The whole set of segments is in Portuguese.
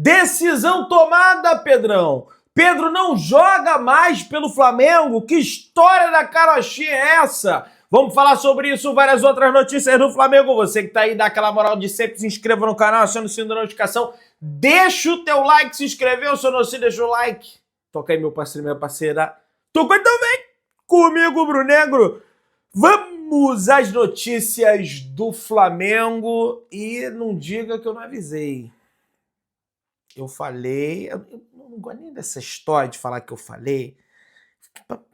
Decisão tomada, Pedrão. Pedro não joga mais pelo Flamengo. Que história da carochinha é essa? Vamos falar sobre isso, várias outras notícias do Flamengo. Você que tá aí, dá aquela moral de sempre, se inscreva no canal, aciona o sino da notificação. Deixa o teu like, se inscreveu, se não se deixa o like. Toca aí, meu parceiro, minha parceira. Tocou então, vem comigo, Brunegro. Vamos às notícias do Flamengo e não diga que eu não avisei. Eu falei, eu não gosto nem dessa história de falar que eu falei.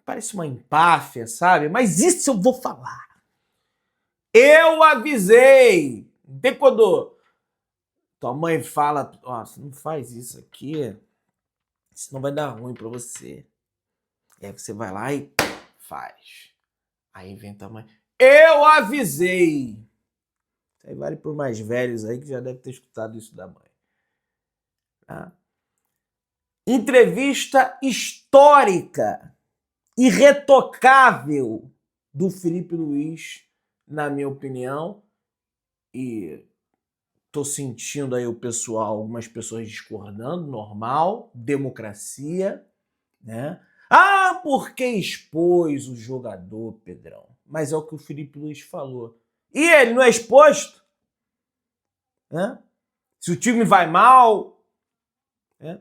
Parece uma empáfia, sabe? Mas isso eu vou falar. Eu avisei. Tem quando tua mãe fala, ó, você não faz isso aqui, senão vai dar ruim pra você. E aí você vai lá e faz. Aí vem tua mãe, eu avisei. Isso aí vale por mais velhos aí que já deve ter escutado isso da mãe. Tá? Entrevista histórica, irretocável do Felipe Luiz, na minha opinião, e tô sentindo aí o pessoal, algumas pessoas discordando, normal, democracia, né? Ah, porque expôs o jogador, Pedrão? Mas é o que o Felipe Luiz falou. E ele não é exposto? Né? Se o time vai mal, né?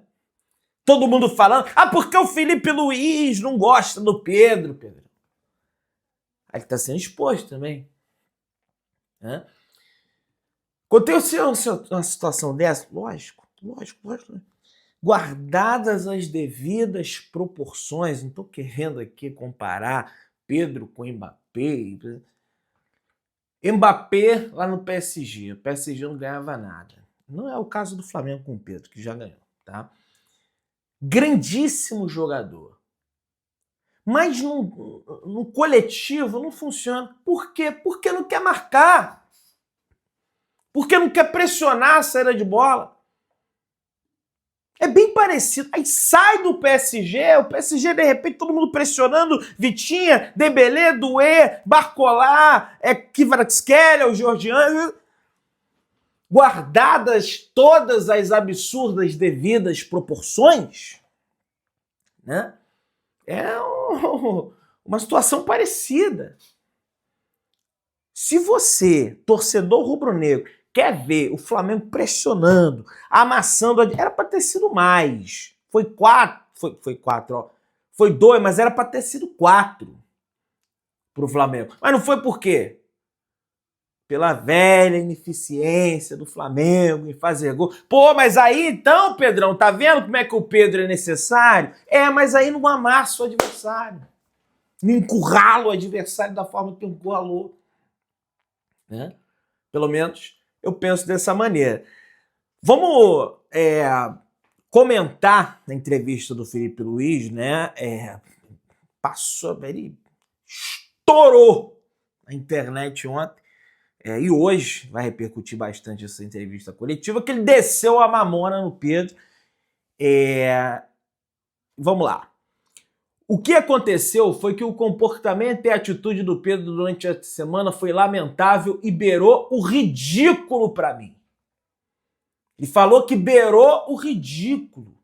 Todo mundo falando, ah, porque o Felipe Luiz não gosta do Pedro. Aí ele tá sendo exposto também. Né? Aconteceu uma situação dessa? Lógico. Guardadas as devidas proporções, não tô querendo aqui comparar Pedro com Mbappé. Mbappé lá no PSG, o PSG não ganhava nada. Não é o caso do Flamengo com o Pedro, que já ganhou, tá? Grandíssimo jogador. Mas no coletivo não funciona. Por quê? Porque não quer marcar. Porque não quer pressionar a saída de bola. É bem parecido. Aí sai do PSG, o PSG de repente todo mundo pressionando, Vitinha, Dembélé, Doué, Barcola, Kvaratskhelia, o Georgiano. Guardadas todas as absurdas devidas proporções, né? É uma situação parecida. Se você, torcedor rubro-negro, quer ver o Flamengo pressionando, amassando, era para ter sido mais. Foi 4, foi 4, ó. Foi 2, mas era para ter sido 4 pro Flamengo. Mas não foi por quê? Pela velha ineficiência do Flamengo em fazer gol. Pô, mas aí então, Pedrão, tá vendo como é que o Pedro é necessário? É, mas aí não amassa o adversário. Não encurrala o adversário da forma que encurralou. Né? Pelo menos eu penso dessa maneira. Vamos comentar na entrevista do Felipe Luiz, né? Ele estourou na internet ontem. E hoje vai repercutir bastante essa entrevista coletiva, que ele desceu a mamona no Pedro. Vamos lá. O que aconteceu foi que o comportamento e a atitude do Pedro durante a semana foi lamentável e beirou o ridículo para mim. Ele falou que beirou o ridículo.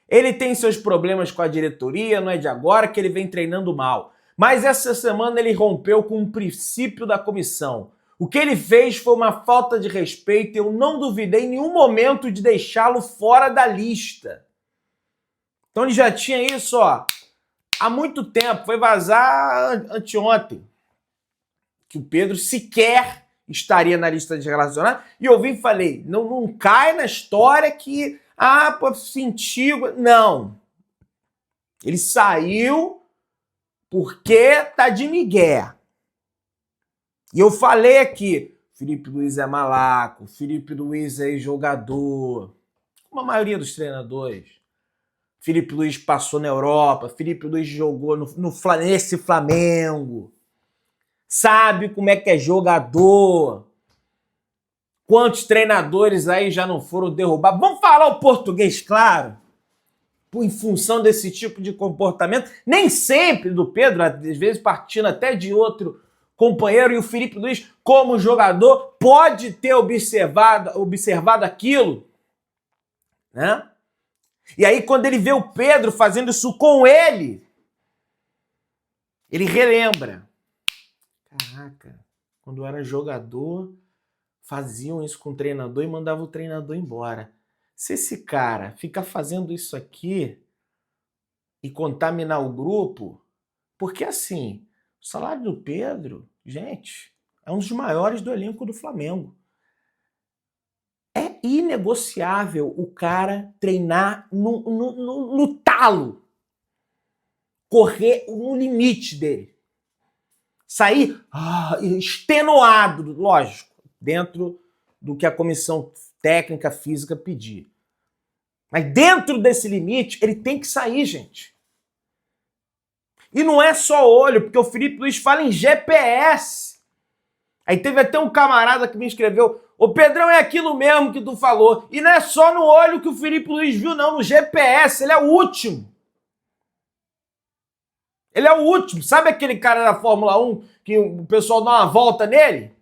Ele tem seus problemas com a diretoria, não é de agora que ele vem treinando mal. Mas essa semana ele rompeu com um princípio da comissão. O que ele fez foi uma falta de respeito e eu não duvidei em nenhum momento de deixá-lo fora da lista. Então ele já tinha isso, ó, há muito tempo. Foi vazar anteontem que o Pedro sequer estaria na lista de relacionados. E eu vim e falei, não cai na história que, pô, sentiu. Não. Ele saiu porque tá de migué. E eu falei aqui, Felipe Luiz é malaco, Felipe Luiz é jogador, como a maioria dos treinadores. Felipe Luiz passou na Europa, Felipe Luiz jogou nesse Flamengo, sabe como é que é jogador. Quantos treinadores aí já não foram derrubados? Vamos falar o português, claro. Em função desse tipo de comportamento, nem sempre do Pedro, às vezes partindo até de outro companheiro, e o Felipe Luiz, como jogador, pode ter observado aquilo né? E aí, quando ele vê o Pedro fazendo isso com ele relembra. Caraca, quando eu era jogador, faziam isso com o treinador e mandavam o treinador embora. Se esse cara ficar fazendo isso aqui e contaminar o grupo, porque assim, o salário do Pedro, gente, é um dos maiores do elenco do Flamengo. É inegociável o cara treinar no talo, correr no limite dele. Sair extenuado, lógico, dentro do que a comissão técnica física pedir. Mas dentro desse limite, ele tem que sair, gente. E não é só olho, porque o Felipe Luiz fala em GPS. Aí teve até um camarada que me escreveu: ô Pedrão, é aquilo mesmo que tu falou. E não é só no olho que o Felipe Luiz viu, não, no GPS. Ele é o último. Ele é o último. Sabe aquele cara da Fórmula 1 que o pessoal dá uma volta nele?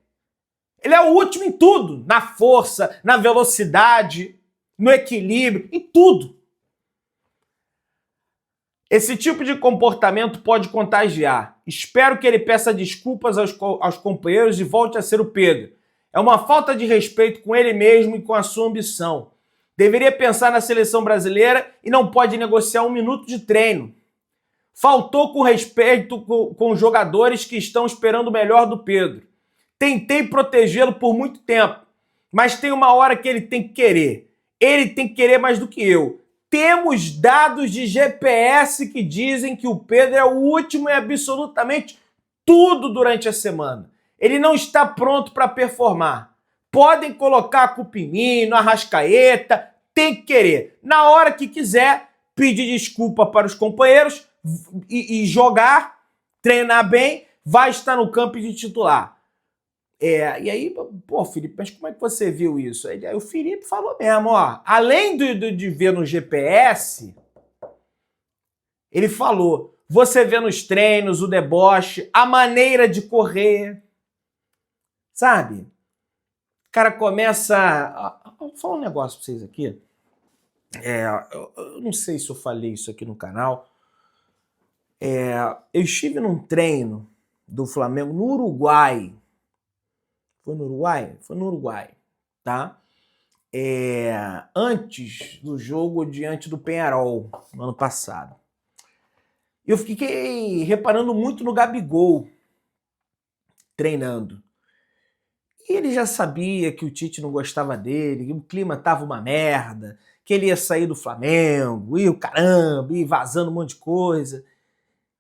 Ele é o último em tudo. Na força, na velocidade, no equilíbrio, em tudo. Esse tipo de comportamento pode contagiar. Espero que ele peça desculpas aos companheiros e volte a ser o Pedro. É uma falta de respeito com ele mesmo e com a sua ambição. Deveria pensar na seleção brasileira e não pode negociar 1 minuto de treino. Faltou com respeito com os jogadores que estão esperando o melhor do Pedro. Tentei protegê-lo por muito tempo, mas tem uma hora que ele tem que querer. Ele tem que querer mais do que eu. Temos dados de GPS que dizem que o Pedro é o último em absolutamente tudo durante a semana. Ele não está pronto para performar. Podem colocar a culpa em mim, no Arrascaeta, tem que querer. Na hora que quiser, pedir desculpa para os companheiros e jogar, treinar bem, vai estar no campo de titular. E aí, pô, Felipe, mas como é que você viu isso? Aí o Felipe falou mesmo, ó, além de ver no GPS, ele falou, você vê nos treinos o deboche, a maneira de correr, sabe? O cara começa... Vou falar um negócio pra vocês aqui. Eu não sei se eu falei isso aqui no canal. Eu estive num treino do Flamengo no Uruguai. Foi no Uruguai? Foi no Uruguai, tá? Antes do jogo diante do Peñarol, no ano passado. Eu fiquei reparando muito no Gabigol, treinando. E ele já sabia que o Tite não gostava dele, que o clima tava uma merda, que ele ia sair do Flamengo, e o caramba, e vazando um monte de coisa.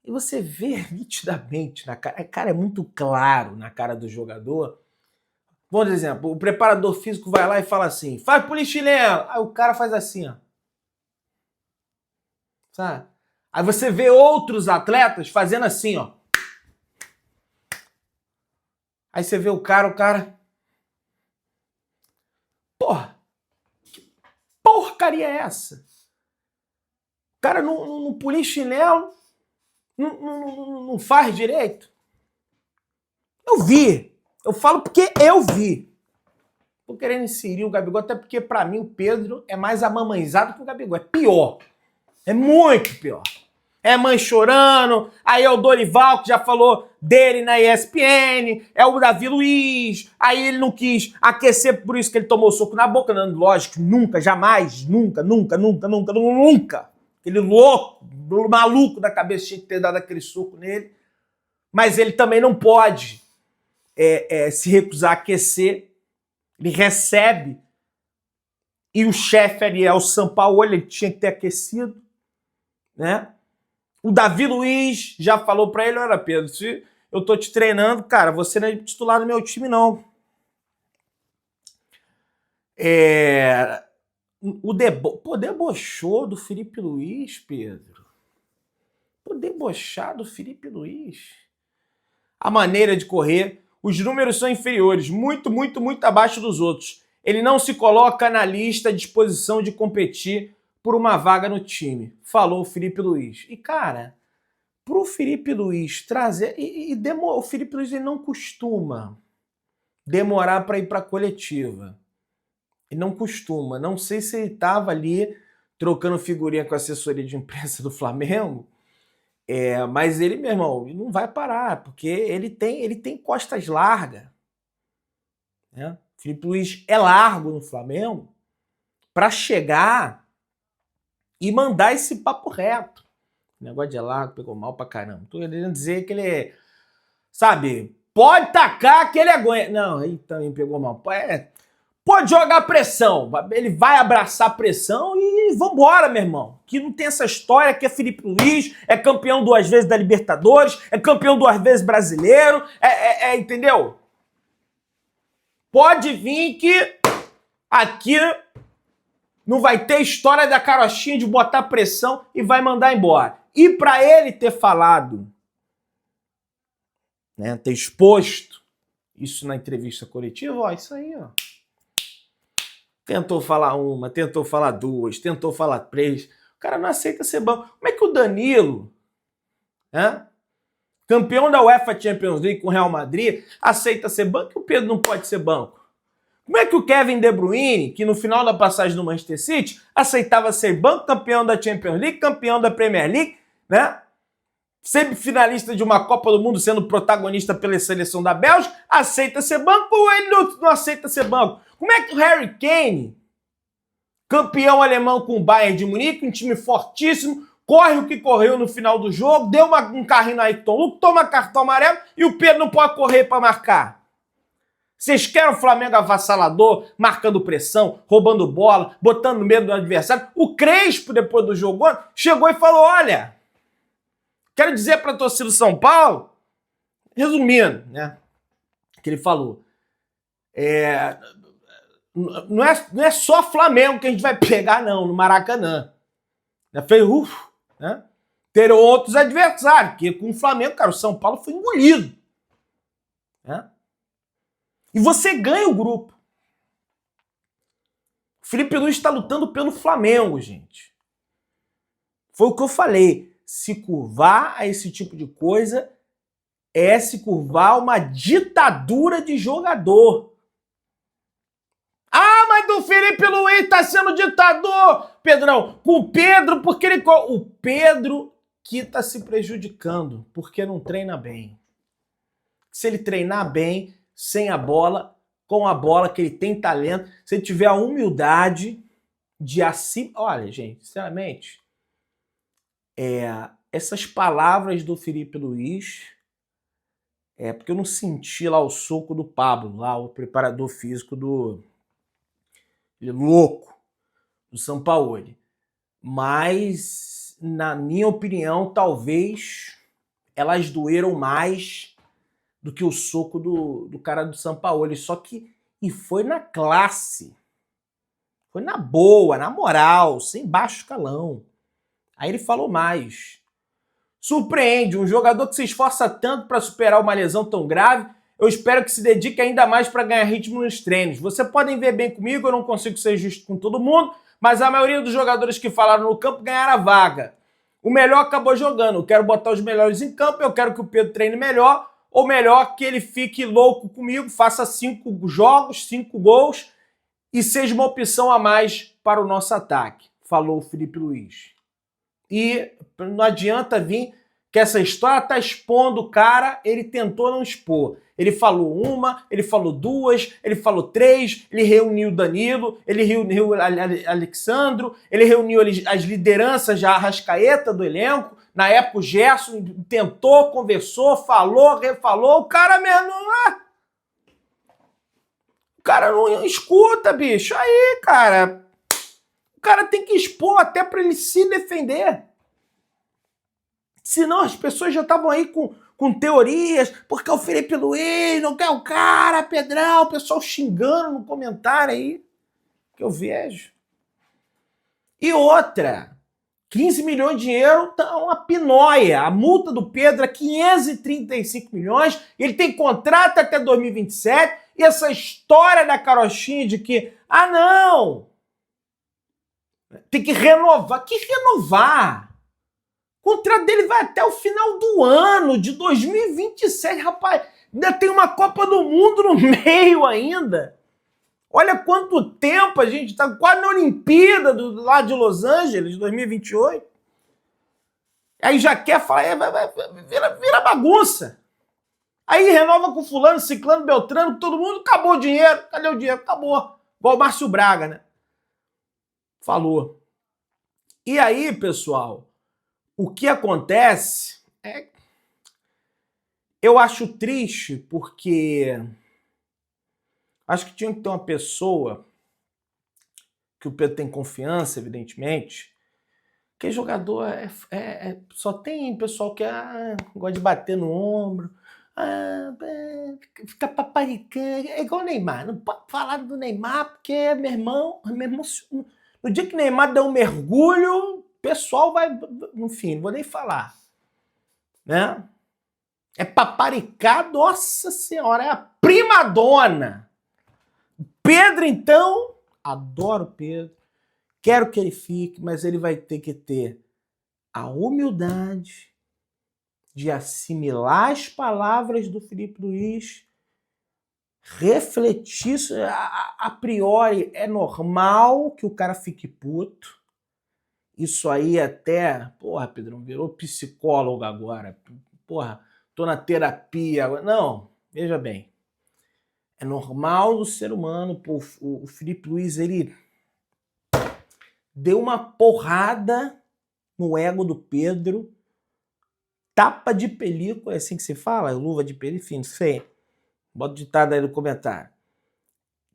E você vê nitidamente na cara, é muito claro na cara do jogador. Por exemplo, o preparador físico vai lá e fala assim, faz polichinelo. Aí o cara faz assim, ó. Sabe? Aí você vê outros atletas fazendo assim, ó. Aí você vê o cara... Porra! Que porcaria é essa? O cara não polichinelo, não faz direito. Eu vi. Eu falo porque eu vi. Tô querendo inserir o Gabigol, até porque pra mim o Pedro é mais amamãezado que o Gabigol. É pior. É muito pior. É mãe chorando, aí é o Dorival que já falou dele na ESPN, é o Davi Luiz, aí ele não quis aquecer, por isso que ele tomou soco na boca. Não, lógico, nunca, jamais, nunca. Aquele louco, maluco da cabeça tinha que ter dado aquele soco nele. Mas ele também não pode se recusar a aquecer. Ele recebe. E o chefe ali é o Sampaoli, ele tinha que ter aquecido, né? O Davi Luiz já falou pra ele, olha Pedro, se eu tô te treinando, cara, você não é titular do meu time não. Debochou do Felipe Luiz, Pedro. Debochar do Felipe Luiz. A maneira de correr, os números são inferiores, muito abaixo dos outros. Ele não se coloca na lista à disposição de competir por uma vaga no time, falou o Felipe Luiz. E, cara, pro Felipe Luiz trazer... o Felipe Luiz ele não costuma demorar para ir para a coletiva. E não costuma. Não sei se ele estava ali trocando figurinha com a assessoria de imprensa do Flamengo, mas ele, meu irmão, não vai parar, porque ele tem costas largas. Né? Felipe Luiz é largo no Flamengo para chegar e mandar esse papo reto. O negócio de largo pegou mal pra caramba. Tô querendo dizer que ele, sabe, pode tacar que ele aguenta. Não, ele também pegou mal. Pode jogar pressão. Ele vai abraçar a pressão e vambora, meu irmão. Que não tem essa história que é Felipe Luiz, é campeão 2 vezes da Libertadores, é campeão 2 vezes brasileiro, entendeu? Pode vir que aqui não vai ter história da carochinha de botar pressão e vai mandar embora. E para ele ter falado, né, ter exposto isso na entrevista coletiva, ó, isso aí, ó. Tentou falar uma, tentou falar duas, tentou falar três. O cara não aceita ser banco. Como é que o Danilo, né, campeão da UEFA Champions League com o Real Madrid, aceita ser banco e o Pedro não pode ser banco? Como é que o Kevin De Bruyne, que no final da passagem do Manchester City, aceitava ser banco, campeão da Champions League, campeão da Premier League, né? Semifinalista de uma Copa do Mundo, sendo protagonista pela seleção da Bélgica, aceita ser banco ou ele não aceita ser banco? Como é que o Harry Kane, campeão alemão com o Bayern de Munique, um time fortíssimo, corre o que correu no final do jogo, deu um carrinho na Ayrton Lucas, toma cartão amarelo e o Pedro não pode correr para marcar? Vocês querem o Flamengo avassalador, marcando pressão, roubando bola, botando medo no adversário? O Crespo, depois do jogo, chegou e falou, olha, quero dizer para a torcida do São Paulo, resumindo, né, que ele falou, não é só Flamengo que a gente vai pegar, não, no Maracanã. Fez, né? Terão outros adversários, porque com o Flamengo, cara, o São Paulo foi engolido. Né? E você ganha o grupo. O Felipe Luiz está lutando pelo Flamengo, gente. Foi o que eu falei. Se curvar a esse tipo de coisa é se curvar a uma ditadura de jogador. Ah, mas do Felipe Luiz tá sendo ditador, Pedrão. Com o Pedro, porque ele... O Pedro que tá se prejudicando, porque não treina bem. Se ele treinar bem, sem a bola, com a bola, que ele tem talento, se ele tiver a humildade de assim... Olha, gente, sinceramente, essas palavras do Felipe Luiz, porque eu não senti lá o soco do Pablo, lá o preparador físico louco do Sampaoli. Mas, na minha opinião, talvez elas doeram mais do que o soco do cara do Sampaoli. Só que, e foi na classe, foi na boa, na moral, sem baixo escalão. Aí ele falou mais. Surpreende, um jogador que se esforça tanto para superar uma lesão tão grave, eu espero que se dedique ainda mais para ganhar ritmo nos treinos. Vocês podem ver bem comigo, eu não consigo ser justo com todo mundo, mas a maioria dos jogadores que falaram no campo ganharam a vaga. O melhor acabou jogando, eu quero botar os melhores em campo, eu quero que o Pedro treine melhor, ou melhor, que ele fique louco comigo, faça 5 jogos, 5 gols e seja uma opção a mais para o nosso ataque, falou o Felipe Luiz. E não adianta vir que essa história tá expondo o cara, ele tentou não expor. Ele falou uma, ele falou duas, ele falou 3, ele reuniu o Danilo, ele reuniu o Alexandro, ele reuniu as lideranças da Arrascaeta do elenco. Na época o Gerson tentou, conversou, falou, refalou, o cara mesmo o cara não escuta, bicho. Aí, cara, o cara tem que expor até para ele se defender. Senão as pessoas já estavam aí com teorias, porque o Felipe Luiz não quer o cara, Pedrão, o pessoal xingando no comentário aí, que eu vejo. E outra, 15 milhões de dinheiro tá uma pinóia. A multa do Pedro é 535 milhões, ele tem contrato até 2027, e essa história da carochinha de que, não, tem que renovar. Que renovar? O contrato dele vai até o final do ano de 2027, rapaz. Ainda tem uma Copa do Mundo no meio ainda. Olha quanto tempo a gente está quase na Olimpíada lá de Los Angeles, 2028. Aí já quer falar, vira bagunça. Aí renova com fulano, ciclano, beltrano, todo mundo, acabou o dinheiro. Cadê o dinheiro? Acabou. Igual o Márcio Braga, né? Falou. E aí, pessoal, o que acontece é... Eu acho triste porque acho que tinha que ter uma pessoa que o Pedro tem confiança, evidentemente, que jogador só tem pessoal que gosta de bater no ombro, fica paparicando, é igual o Neymar. Não pode falar do Neymar porque meu irmão, no dia que o Neymar der um mergulho, o pessoal vai, enfim, não vou nem falar, né? É paparicar, nossa senhora, é a primadona. Pedro, então, adoro o Pedro, quero que ele fique, mas ele vai ter que ter a humildade de assimilar as palavras do Filipe Luís, refletir, a priori é normal que o cara fique puto, isso aí até, porra, Pedrão, virou psicólogo agora, porra, tô na terapia agora, não, veja bem, é normal do ser humano, pô, o Filipe Luís, ele deu uma porrada no ego do Pedro, tapa de película, é assim que se fala? Luva de película, enfim, não sei. Bota o ditado aí no comentário.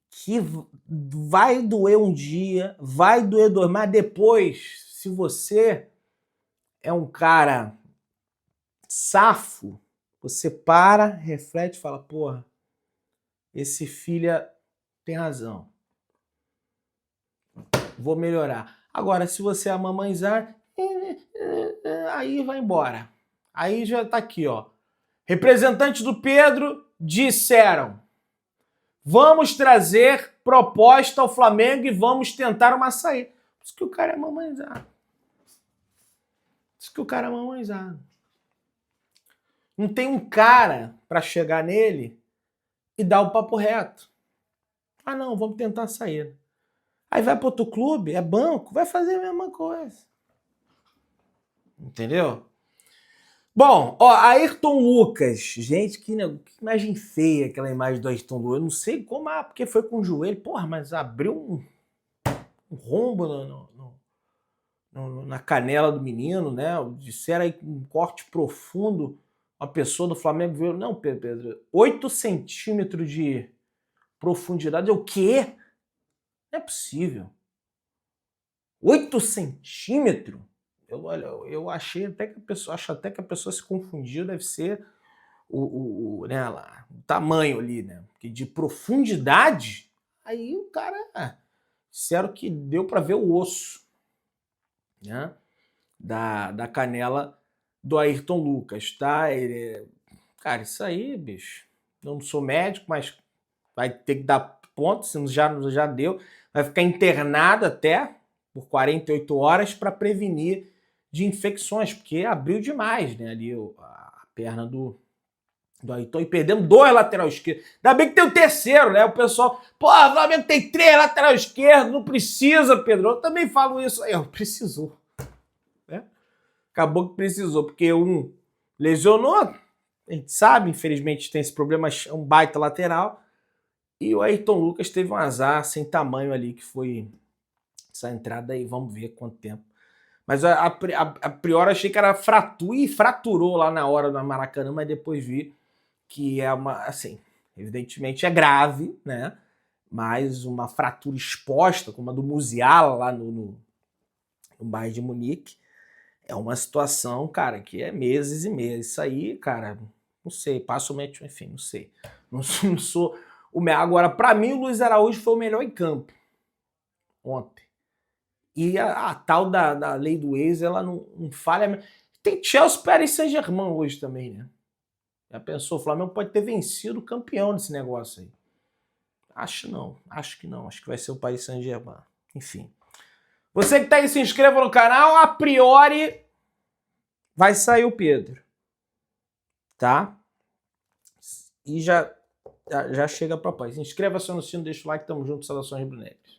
Que vai doer um dia, vai doer dois, mas depois, se você é um cara safo, você para, reflete e fala, porra, esse filha tem razão. Vou melhorar. Agora, se você é a mamãezar, aí vai embora. Aí já tá aqui, ó. Representantes do Pedro disseram: vamos trazer proposta ao Flamengo e vamos tentar uma saída. Por isso que o cara é mamãezado. Por isso que o cara é mamãezado. Não tem um cara para chegar nele e dar o papo reto. Ah, não, vamos tentar a saída. Aí vai para outro clube, é banco, vai fazer a mesma coisa. Entendeu? Bom, ó, Ayrton Lucas. Gente, que imagem feia aquela imagem do Ayrton Lucas. Eu não sei como, porque foi com o joelho. Porra, mas abriu um rombo na canela do menino, né? Disseram aí um corte profundo. Uma pessoa do Flamengo viu. Não, Pedro, 8 centímetros de profundidade. O quê? Não é possível. 8 centímetros? Eu achei até que acho até que a pessoa se confundiu, deve ser o tamanho ali, né? Porque de profundidade, aí o cara disseram que deu para ver o osso, né? Da canela do Ayrton Lucas, tá? Cara, isso aí, bicho, eu não sou médico, mas vai ter que dar ponto, se já deu, vai ficar internado até por 48 horas para prevenir de infecções, porque abriu demais, né, ali a perna do Ayrton, e perdemos 2 lateral esquerdos. Ainda bem que tem o terceiro, né? O pessoal, pô, o Flamengo tem 3 lateral esquerdos, não precisa, Pedro. Eu também falo isso aí, precisou. Né? Acabou que precisou, porque um lesionou, a gente sabe, infelizmente tem esse problema, é um baita lateral, e o Ayrton Lucas teve um azar sem tamanho ali, que foi essa entrada aí, vamos ver quanto tempo. Mas a priori achei que era fratura, e fraturou lá na hora do Maracanã, mas depois vi que é uma, assim, evidentemente é grave, né? Mas uma fratura exposta, como a do Musiala lá no Bayern de Munique, é uma situação, cara, que é meses e meses. Isso aí, cara, não sei, passo o médico, enfim, não sei. Não sou o melhor. Agora, para mim, o Luiz Araújo foi o melhor em campo ontem. E a tal da lei do ex, ela não falha. Tem Chelsea, Paris Saint-Germain hoje também, né? Já pensou? O Flamengo pode ter vencido o campeão desse negócio aí. Acho que não. Acho que vai ser o Paris Saint-Germain. Enfim. Você que tá aí, se inscreva no canal. A priori, vai sair o Pedro. Tá? E já Já chega a proposta. Inscreva-se no sino, deixa o like, tamo junto, saudações rubro-negras.